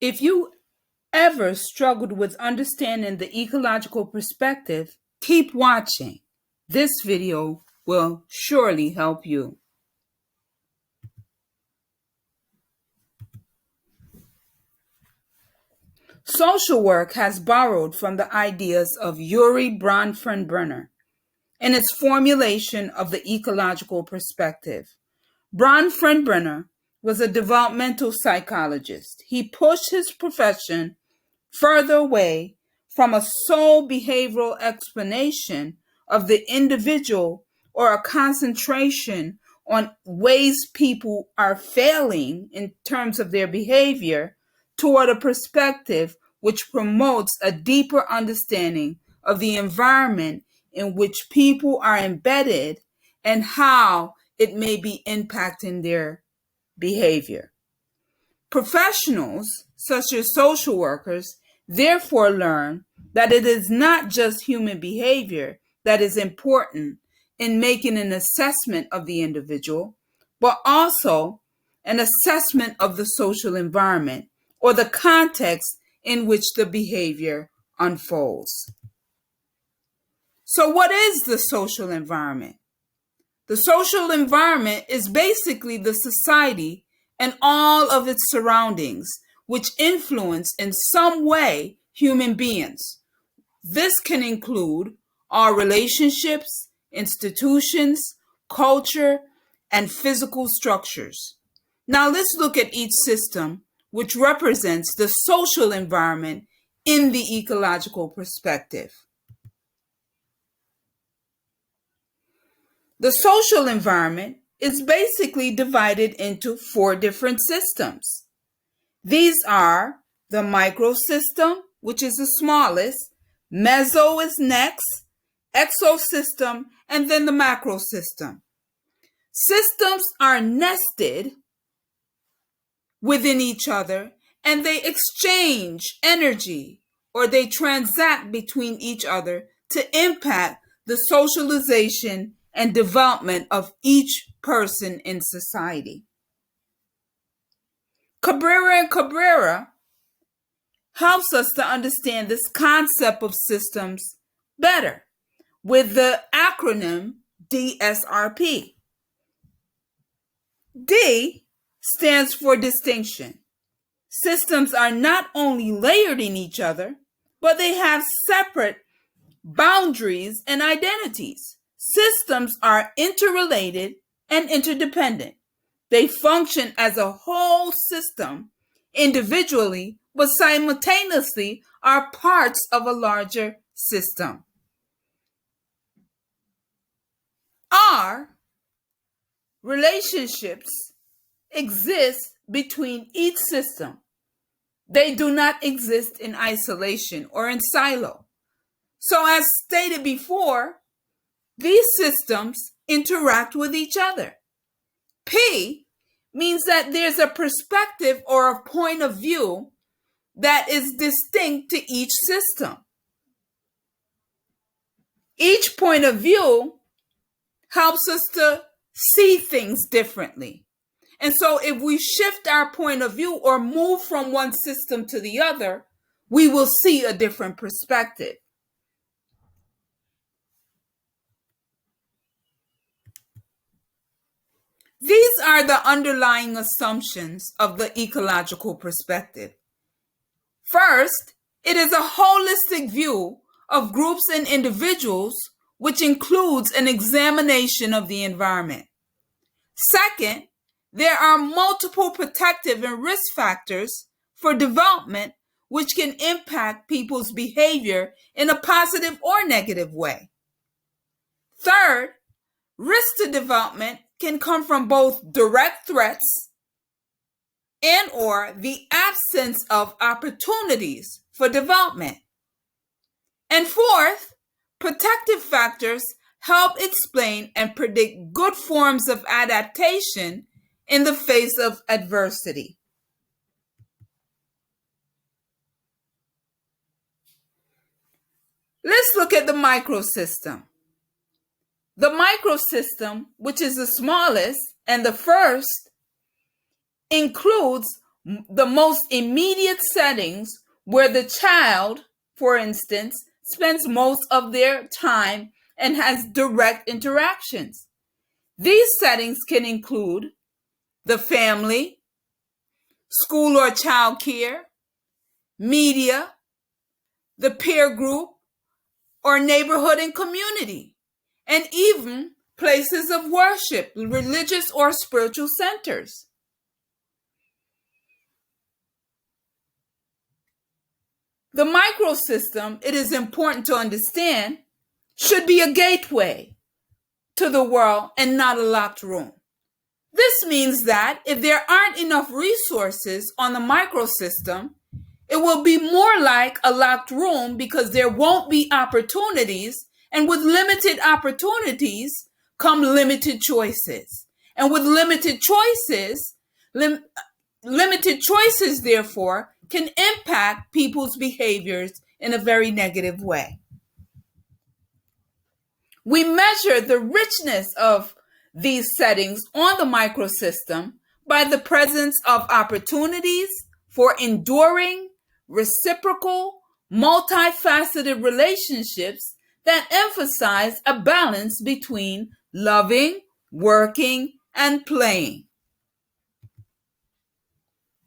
If you ever struggled with understanding the ecological perspective, keep watching. This video will surely help you. Social work has borrowed from the ideas of Uri Bronfenbrenner in its formulation of the ecological perspective. Bronfenbrenner was a developmental psychologist. He pushed his profession further away from a sole behavioral explanation of the individual or a concentration on ways people are failing in terms of their behavior toward a perspective which promotes a deeper understanding of the environment in which people are embedded and how it may be impacting their behavior. Professionals, such as social workers, therefore learn that it is not just human behavior that is important in making an assessment of the individual, but also an assessment of the social environment or the context in which the behavior unfolds. So, what is the social environment? The social environment is basically the society and all of its surroundings, which influence in some way human beings. This can include our relationships, institutions, culture, and physical structures. Now let's look at each system, which represents the social environment in the ecological perspective. The social environment is basically divided into 4 different systems. These are the microsystem, which is the smallest, meso is next, exosystem, and then the macrosystem. Systems are nested within each other and they exchange energy or they transact between each other to impact the socialization and development of each person in society. Cabrera and Cabrera helps us to understand this concept of systems better with the acronym DSRP. D stands for distinction. Systems are not only layered in each other, but they have separate boundaries and identities. Systems are interrelated and interdependent. They function as a whole system individually, but simultaneously are parts of a larger system. R, relationships exist between each system. They do not exist in isolation or in silo. So as stated before, these systems interact with each other. P means that there's a perspective or a point of view that is distinct to each system. Each point of view helps us to see things differently. And so if we shift our point of view or move from one system to the other, we will see a different perspective. These are the underlying assumptions of the ecological perspective. First, it is a holistic view of groups and individuals, which includes an examination of the environment. Second, there are multiple protective and risk factors for development which can impact people's behavior in a positive or negative way. Third, risk to development can come from both direct threats and or the absence of opportunities for development. And fourth, protective factors help explain and predict good forms of adaptation in the face of adversity. Let's look at the microsystem. The microsystem, which is the smallest and the first, includes the most immediate settings where the child, for instance, spends most of their time and has direct interactions. These settings can include the family, school or child care, media, the peer group, or neighborhood and community, and even places of worship, religious or spiritual centers. The microsystem, it is important to understand, should be a gateway to the world and not a locked room. This means that if there aren't enough resources on the microsystem, it will be more like a locked room because there won't be opportunities, and with limited opportunities come limited choices. And with limited choices, therefore, can impact people's behaviors in a very negative way. We measure the richness of these settings on the microsystem by the presence of opportunities for enduring, reciprocal, multifaceted relationships that emphasize a balance between loving, working, and playing.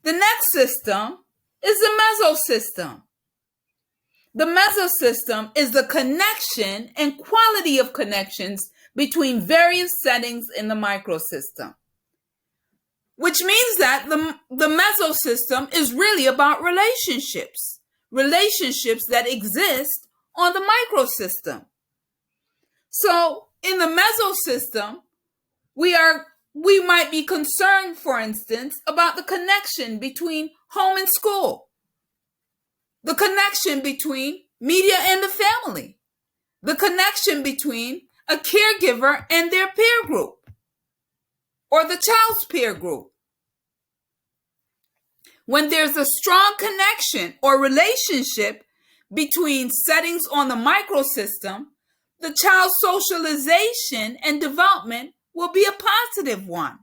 The next system is the mesosystem. The mesosystem is the connection and quality of connections between various settings in the microsystem, which means that the mesosystem is really about relationships that exist on the microsystem. So in the mesosystem, we might be concerned, for instance, about the connection between home and school, the connection between media and the family, the connection between a caregiver and their peer group, or the child's peer group. When there's a strong connection or relationship between settings on the microsystem, the child's socialization and development will be a positive one.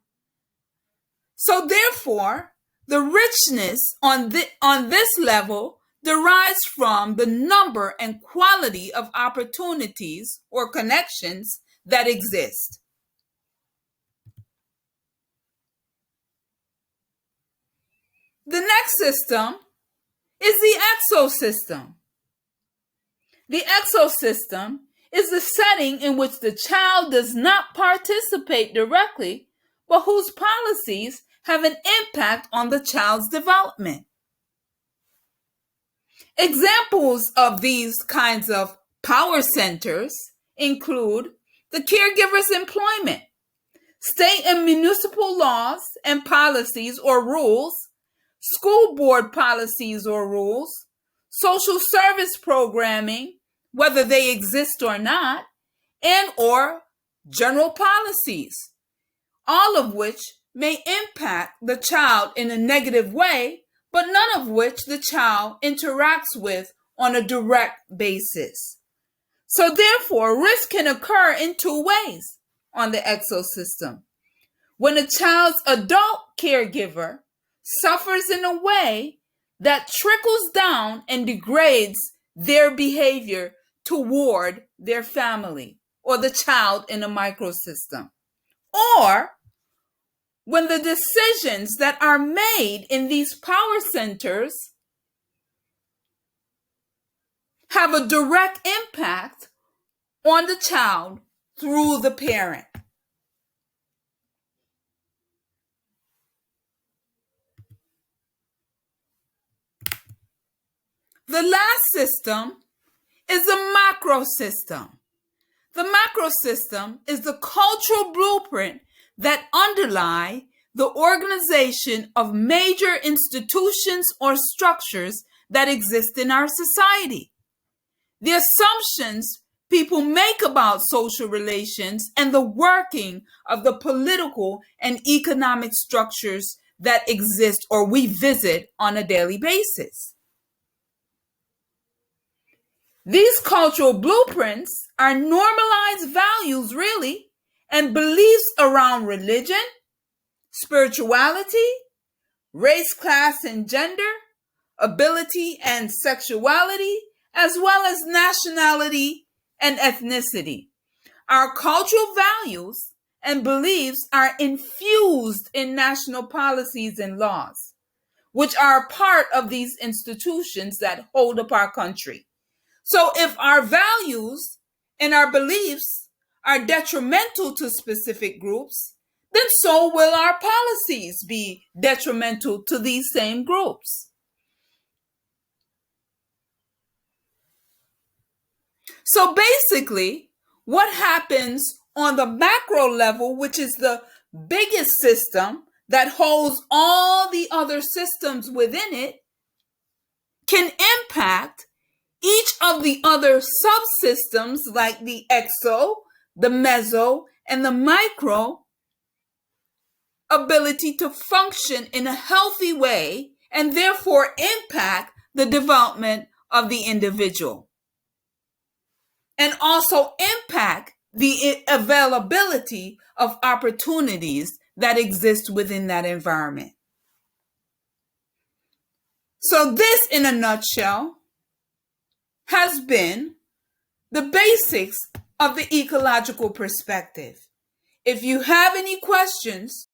So therefore, the richness on this level derives from the number and quality of opportunities or connections that exist. The next system is the exosystem. The exosystem is the setting in which the child does not participate directly, but whose policies have an impact on the child's development. Examples of these kinds of power centers include the caregiver's employment, state and municipal laws and policies or rules, school board policies or rules, social service programming, whether they exist or not, and or general policies, all of which may impact the child in a negative way, but none of which the child interacts with on a direct basis. So therefore, risk can occur in two ways on the exosystem. When a child's adult caregiver suffers in a way that trickles down and degrades their behavior toward their family or the child in a microsystem, or when the decisions that are made in these power centers have a direct impact on the child through the parent. The last system is the macro system. The macro system is the cultural blueprint that underlie the organization of major institutions or structures that exist in our society. The assumptions people make about social relations and the working of the political and economic structures that exist or we visit on a daily basis. These cultural blueprints are normalized values, really, and beliefs around religion, spirituality, race, class, and gender, ability and sexuality, as well as nationality and ethnicity. Our cultural values and beliefs are infused in national policies and laws, which are part of these institutions that hold up our country. So if our values and our beliefs are detrimental to specific groups, then so will our policies be detrimental to these same groups. So basically, what happens on the macro level, which is the biggest system that holds all the other systems within it, can impact each of the other subsystems like the exo, the meso, and the micro ability to function in a healthy way and therefore impact the development of the individual and also impact the availability of opportunities that exist within that environment. So this, in a nutshell, has been the basics of the ecological perspective. If you have any questions,